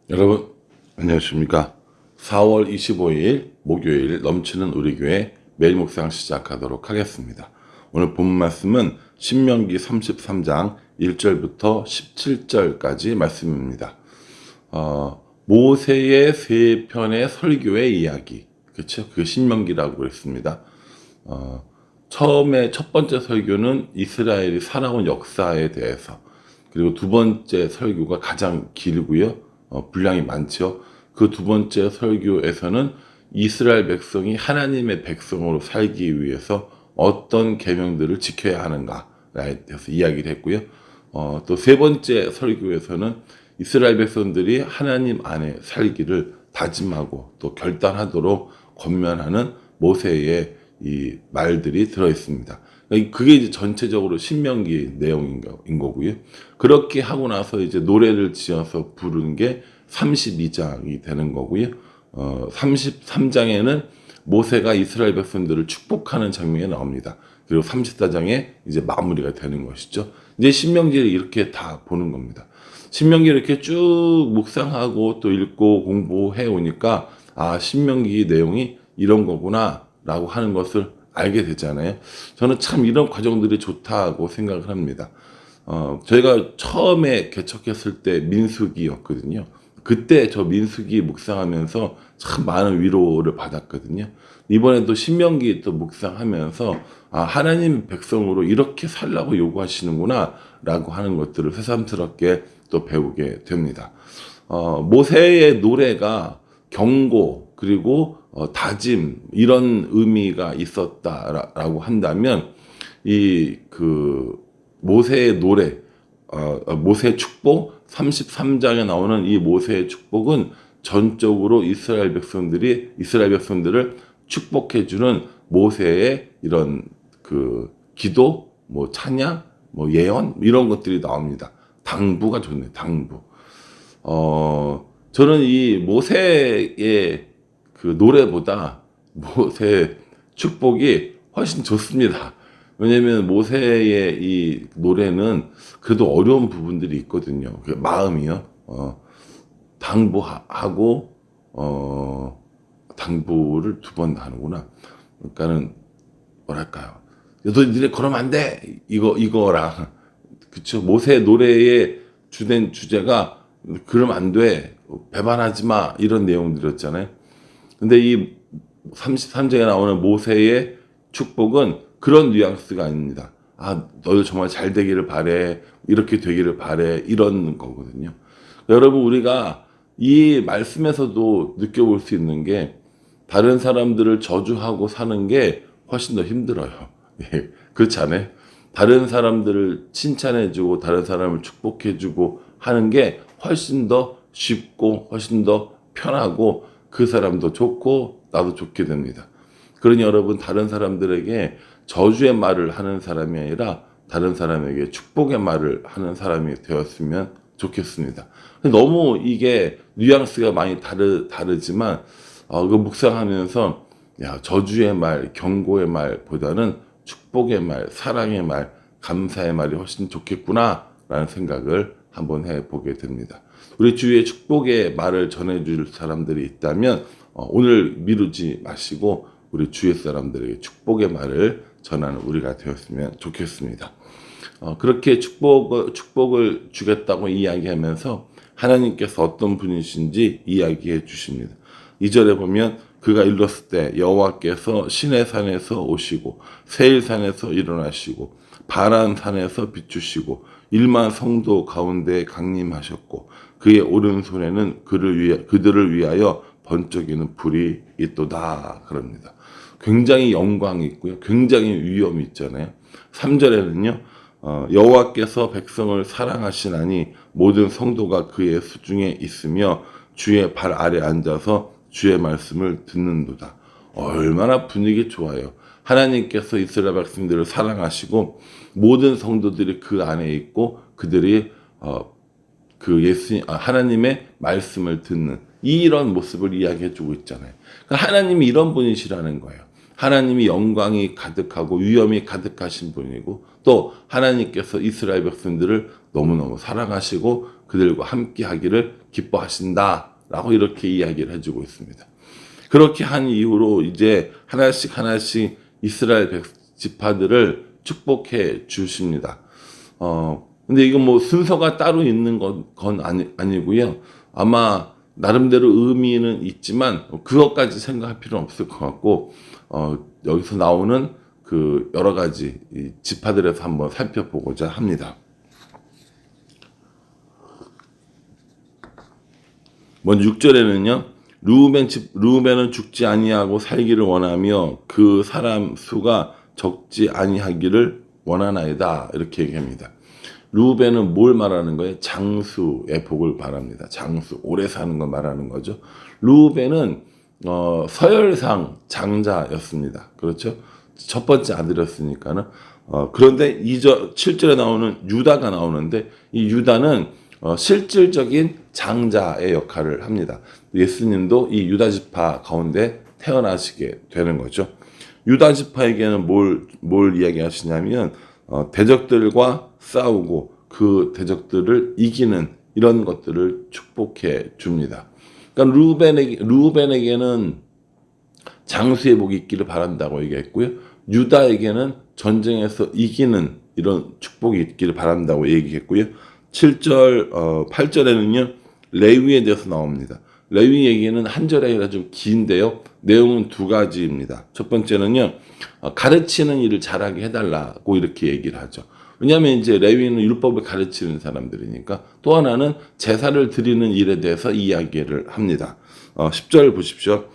여러분 안녕하십니까. 4월 25일 목요일 넘치는 우리 교회 매일 묵상 시작하도록 하겠습니다. 오늘 본 말씀은 신명기 33장 1절부터 17절까지 말씀입니다. 모세의 세 편의 설교의 이야기, 그렇죠? 그 신명기라고 그랬습니다. 처음에 첫 번째 설교는 이스라엘이 살아온 역사에 대해서, 그리고 두 번째 설교가 가장 길고요. 분량이 많죠. 그 두 번째 설교에서는 이스라엘 백성이 하나님의 백성으로 살기 위해서 어떤 계명들을 지켜야 하는가에 대해서 이야기를 했고요. 또 세 번째 설교에서는 이스라엘 백성들이 하나님 안에 살기를 다짐하고 또 결단하도록 권면하는 모세의 이 말들이 들어 있습니다. 그게 이제 전체적으로 신명기 내용인 거고요. 그렇게 하고 나서 이제 노래를 지어서 부르는 게 32장이 되는 거고요. 33장에는 모세가 이스라엘 백성들을 축복하는 장면이 나옵니다. 그리고 34장에 이제 마무리가 되는 것이죠. 이제 신명기를 이렇게 다 보는 겁니다. 신명기를 이렇게 쭉 묵상하고 또 읽고 공부해 오니까 신명기 내용이 이런 거구나 라고 하는 것을 알게 되잖아요. 저는 참 이런 과정들이 좋다고 생각을 합니다. 저희가 처음에 개척했을 때 민수기였거든요. 그때 저 민수기 묵상하면서 참 많은 위로를 받았거든요. 이번에도 신명기 또 묵상하면서 하나님 백성으로 이렇게 살라고 요구하시는구나 라고 하는 것들을 새삼스럽게 또 배우게 됩니다. 모세의 노래가 경고 그리고 다짐 이런 의미가 있었다라고 한다면 이 모세의 노래, 모세의 축복 33장에 나오는 이 모세의 축복은 전적으로 이스라엘 백성들을 축복해 주는 모세의 이런 기도, 찬양, 예언 이런 것들이 나옵니다. 당부가 좋네, 당부. 저는 이 모세의 노래보다 모세의 축복이 훨씬 좋습니다. 왜냐면 모세의 이 노래는 그래도 어려운 부분들이 있거든요. 그 마음이요. 당부하고, 당부를 두 번 하는구나. 그러니까는, 뭐랄까요. 너 니네 그러면 안 돼! 이거랑. 그쵸. 모세 노래의 주된 주제가, 그러면 안 돼. 배반하지 마. 이런 내용들이었잖아요. 근데 이 33장에 나오는 모세의 축복은 그런 뉘앙스가 아닙니다. 너도 정말 잘 되기를 바래. 이렇게 되기를 바래. 이런 거거든요. 여러분, 우리가 이 말씀에서도 느껴볼 수 있는 게 다른 사람들을 저주하고 사는 게 훨씬 더 힘들어요. 그렇지 않아요? 다른 사람들을 칭찬해주고 다른 사람을 축복해주고 하는 게 훨씬 더 쉽고 훨씬 더 편하고 그 사람도 좋고 나도 좋게 됩니다. 그러니 여러분 다른 사람들에게 저주의 말을 하는 사람이 아니라 다른 사람에게 축복의 말을 하는 사람이 되었으면 좋겠습니다. 너무 이게 뉘앙스가 많이 다르지만 그 묵상하면서 저주의 말, 경고의 말보다는 축복의 말, 사랑의 말, 감사의 말이 훨씬 좋겠구나라는 생각을 한번 해보게 됩니다. 우리 주위에 축복의 말을 전해줄 사람들이 있다면 오늘 미루지 마시고 우리 주위 사람들에게 축복의 말을 전하는 우리가 되었으면 좋겠습니다. 그렇게 축복을 주겠다고 이야기하면서 하나님께서 어떤 분이신지 이야기해 주십니다. 2절에 보면 그가 일렀을 때 여호와께서 시내산에서 오시고 세일산에서 일어나시고 바란산에서 비추시고 1만 성도 가운데 강림하셨고 그의 오른손에는 그들을 위하여 번쩍이는 불이 있도다 그럽니다. 굉장히 영광이 있고요. 굉장히 위엄이 있잖아요. 3절에는요. 여호와께서 백성을 사랑하시나니 모든 성도가 그의 수중에 있으며 주의 발 아래 앉아서 주의 말씀을 듣는도다. 얼마나 분위기 좋아요. 하나님께서 이스라엘 백성들을 사랑하시고 모든 성도들이 그 안에 있고 그들이 하나님의 말씀을 듣는 이런 모습을 이야기해주고 있잖아요. 그러니까 하나님이 이런 분이시라는 거예요. 하나님이 영광이 가득하고 위엄이 가득하신 분이고 또 하나님께서 이스라엘 백성들을 너무너무 사랑하시고 그들과 함께 하기를 기뻐하신다라고 이렇게 이야기를 해주고 있습니다. 그렇게 한 이후로 이제 하나씩 하나씩 이스라엘 지파들을 축복해 주십니다. 근데 이건 뭐 순서가 따로 있는 건 아니고요. 아마 나름대로 의미는 있지만 그것까지 생각할 필요는 없을 것 같고, 여기서 나오는 그 여러 가지 이 지파들에서 한번 살펴보고자 합니다. 먼저 6절에는요. 르우벤은 죽지 아니하고 살기를 원하며 그 사람 수가 적지 아니하기를 원하나이다. 이렇게 얘기합니다. 르우벤은 뭘 말하는 거예요? 장수의 복을 바랍니다. 장수, 오래 사는 걸 말하는 거죠. 르우벤은 서열상 장자였습니다. 그렇죠? 첫 번째 아들이었으니까는. 그런데 7절에 나오는 유다가 나오는데 이 유다는 실질적인 장자의 역할을 합니다. 예수님도 이 유다 지파 가운데 태어나시게 되는 거죠. 유다 지파에게는 뭘 이야기하시냐면 대적들과 싸우고 그 대적들을 이기는 이런 것들을 축복해 줍니다. 그러니까 르우벤에게는 장수의 복이 있기를 바란다고 얘기했고요. 유다에게는 전쟁에서 이기는 이런 축복이 있기를 바란다고 얘기했고요. 7절, 8절에는요, 레위에 대해서 나옵니다. 레위 얘기는 한 절에 아니라 좀 긴데요. 내용은 두 가지입니다. 첫 번째는요, 가르치는 일을 잘하게 해달라고 이렇게 얘기를 하죠. 왜냐하면 이제 레위는 율법을 가르치는 사람들이니까. 또 하나는 제사를 드리는 일에 대해서 이야기를 합니다. 10절 보십시오.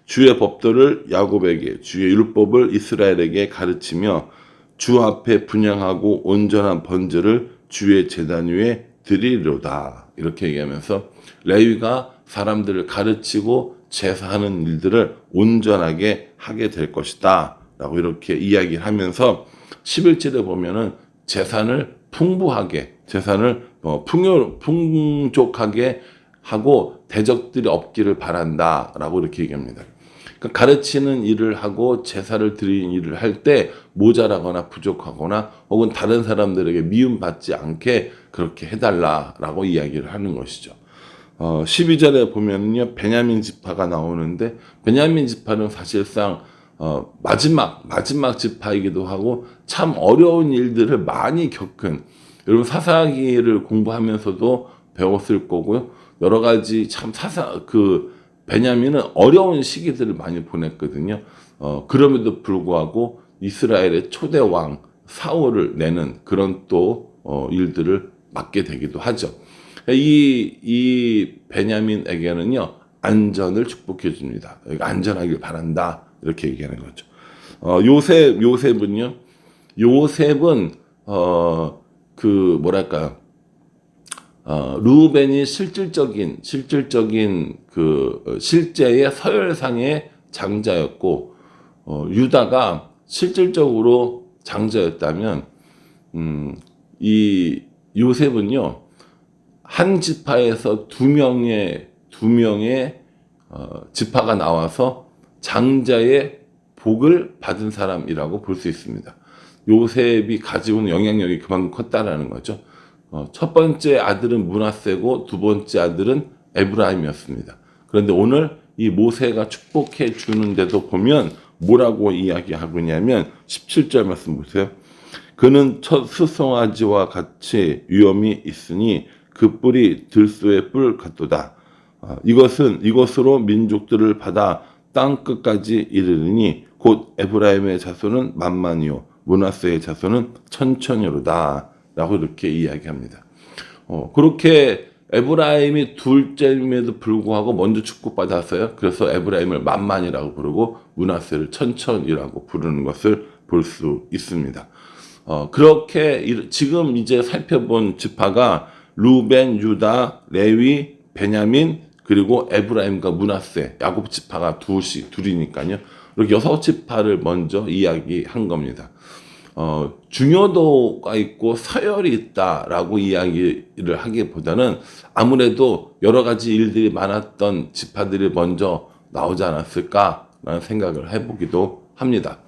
주의 법도를 야곱에게, 주의 율법을 이스라엘에게 가르치며 주 앞에 분향하고 온전한 번제를 주의 제단 위에 드리리로다. 이렇게 얘기하면서 레위가 사람들을 가르치고 제사하는 일들을 온전하게 하게 될 것이다. 라고 이렇게 이야기를 하면서 11절에 보면은 재산을 풍부하게, 재산을 풍족하게 하고 대적들이 없기를 바란다. 라고 이렇게 얘기합니다. 그러니까 가르치는 일을 하고 제사를 드리는 일을 할 때 모자라거나 부족하거나 혹은 다른 사람들에게 미움받지 않게 그렇게 해달라라고 이야기를 하는 것이죠. 12절에 보면요, 베냐민 지파가 나오는데 베냐민 지파는 사실상 마지막 지파이기도 하고 참 어려운 일들을 많이 겪은, 여러분 사사기를 공부하면서도 배웠을 거고요. 여러 가지 참 베냐민은 어려운 시기들을 많이 보냈거든요. 그럼에도 불구하고 이스라엘의 초대 왕 사울을 내는 그런 또 일들을 맡게 되기도 하죠. 이 베냐민에게는요, 안전을 축복해 줍니다. 안전하길 바란다. 이렇게 얘기하는 거죠. 요셉은 르우벤이 실질적인 실제의 서열상의 장자였고, 유다가 실질적으로 장자였다면, 이 요셉은요, 한 지파에서 두 명의 지파가 나와서 장자의 복을 받은 사람이라고 볼 수 있습니다. 요셉이 가지고 있는 영향력이 그만큼 컸다라는 거죠. 첫 번째 아들은 므낫세고 두 번째 아들은 에브라임이었습니다. 그런데 오늘 이 모세가 축복해 주는데도 보면 뭐라고 이야기하고 있냐면 17절 말씀 보세요. 그는 첫 수송아지와 같이 위엄이 있으니 그 뿔이 들소의 뿔 같도다. 이것으로 민족들을 받아 땅 끝까지 이르르니 곧 에브라임의 자손은 만만이요 므낫세의 자손은 천천이로다. 라고 이렇게 이야기합니다. 그렇게 에브라임이 둘째임에도 불구하고 먼저 축복받았어요. 그래서 에브라임을 만만이라고 부르고 므낫세를 천천이라고 부르는 것을 볼 수 있습니다. 그렇게 지금 이제 살펴본 지파가 루벤, 유다, 레위, 베냐민, 그리고 에브라임과 므낫세, 야곱 지파가 둘이니까요. 이렇게 6지파를 먼저 이야기한 겁니다. 중요도가 있고 서열이 있다라고 이야기를 하기보다는 아무래도 여러 가지 일들이 많았던 지파들이 먼저 나오지 않았을까라는 생각을 해보기도 합니다.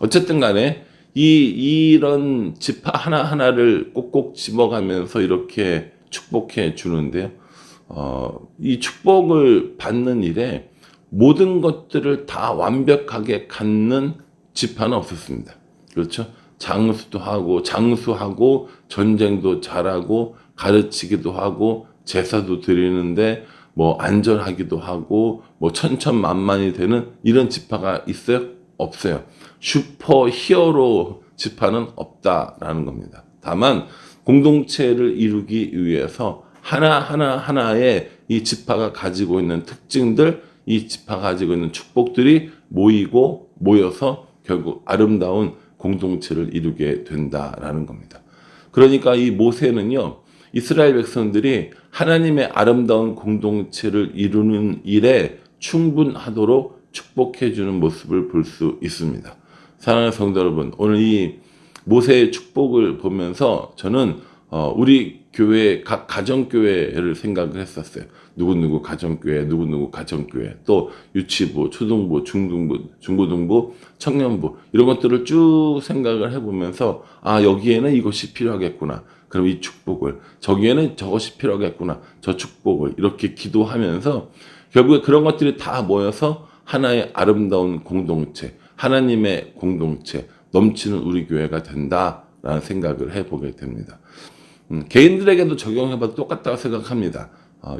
어쨌든 간에 이런 지파 하나하나를 꼭꼭 집어가면서 이렇게 축복해 주는데요. 이 축복을 받는 일에 모든 것들을 다 완벽하게 갖는 지파는 없었습니다. 그렇죠? 장수하고 전쟁도 잘하고 가르치기도 하고 제사도 드리는데 뭐 안전하기도 하고 뭐 천천만만이 되는 이런 지파가 있어요? 없어요. 슈퍼 히어로 지파는 없다라는 겁니다. 다만 공동체를 이루기 위해서 하나의 이 지파가 가지고 있는 특징들, 이 지파가 가지고 있는 축복들이 모여서 결국 아름다운 공동체를 이루게 된다라는 겁니다. 그러니까 이 모세는요, 이스라엘 백성들이 하나님의 아름다운 공동체를 이루는 일에 충분하도록 축복해주는 모습을 볼 수 있습니다. 사랑하는 성도 여러분, 오늘 이 모세의 축복을 보면서 저는 우리 교회 각 가정교회를 생각을 했었어요. 누구누구 가정교회, 누구누구 가정교회, 또 유치부, 초등부, 중등부, 중고등부, 청년부 이런 것들을 쭉 생각을 해보면서 여기에는 이것이 필요하겠구나. 그럼 이 축복을, 저기에는 저것이 필요하겠구나. 저 축복을 이렇게 기도하면서 결국에 그런 것들이 다 모여서 하나의 아름다운 공동체, 하나님의 공동체, 넘치는 우리 교회가 된다라는 생각을 해보게 됩니다. 개인들에게도 적용해봐도 똑같다고 생각합니다.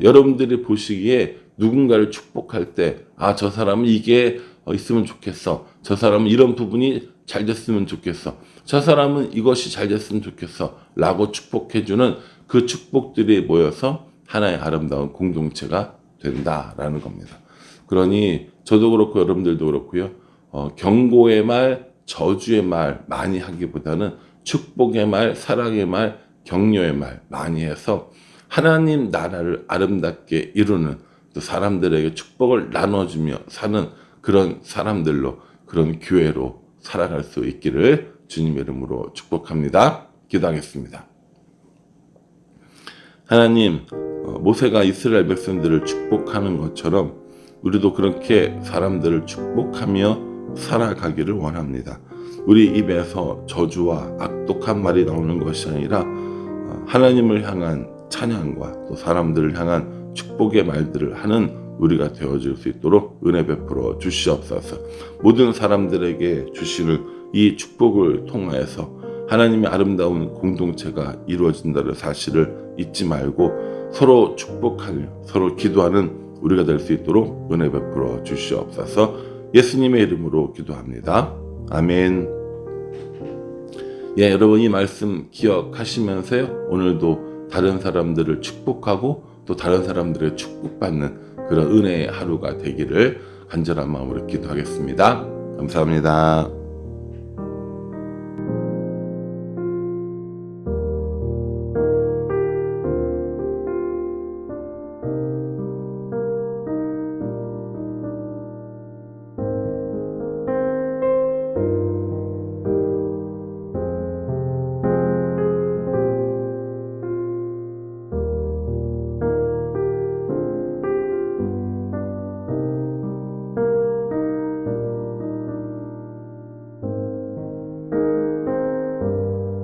여러분들이 보시기에 누군가를 축복할 때, 저 사람은 이게 있으면 좋겠어. 저 사람은 이런 부분이 잘 됐으면 좋겠어. 저 사람은 이것이 잘 됐으면 좋겠어. 라고 축복해주는 그 축복들이 모여서 하나의 아름다운 공동체가 된다라는 겁니다. 그러니 저도 그렇고 여러분들도 그렇고요. 경고의 말, 저주의 말 많이 하기보다는 축복의 말, 사랑의 말, 격려의 말 많이 해서 하나님 나라를 아름답게 이루는, 또 사람들에게 축복을 나눠주며 사는 그런 사람들로, 그런 교회로 살아갈 수 있기를 주님의 이름으로 축복합니다. 기도하겠습니다. 하나님, 모세가 이스라엘 백성들을 축복하는 것처럼 우리도 그렇게 사람들을 축복하며 살아가기를 원합니다. 우리 입에서 저주와 악독한 말이 나오는 것이 아니라 하나님을 향한 찬양과 또 사람들을 향한 축복의 말들을 하는 우리가 되어질 수 있도록 은혜 베풀어 주시옵소서. 모든 사람들에게 주시는 이 축복을 통하여서 하나님의 아름다운 공동체가 이루어진다는 사실을 잊지 말고 서로 축복하며 서로 기도하는 우리가 될 수 있도록 은혜 베풀어 주시옵소서. 예수님의 이름으로 기도합니다. 아멘. 여러분 이 말씀 기억하시면서요, 오늘도 다른 사람들을 축복하고 또 다른 사람들의 축복받는 그런 은혜의 하루가 되기를 간절한 마음으로 기도하겠습니다. 감사합니다.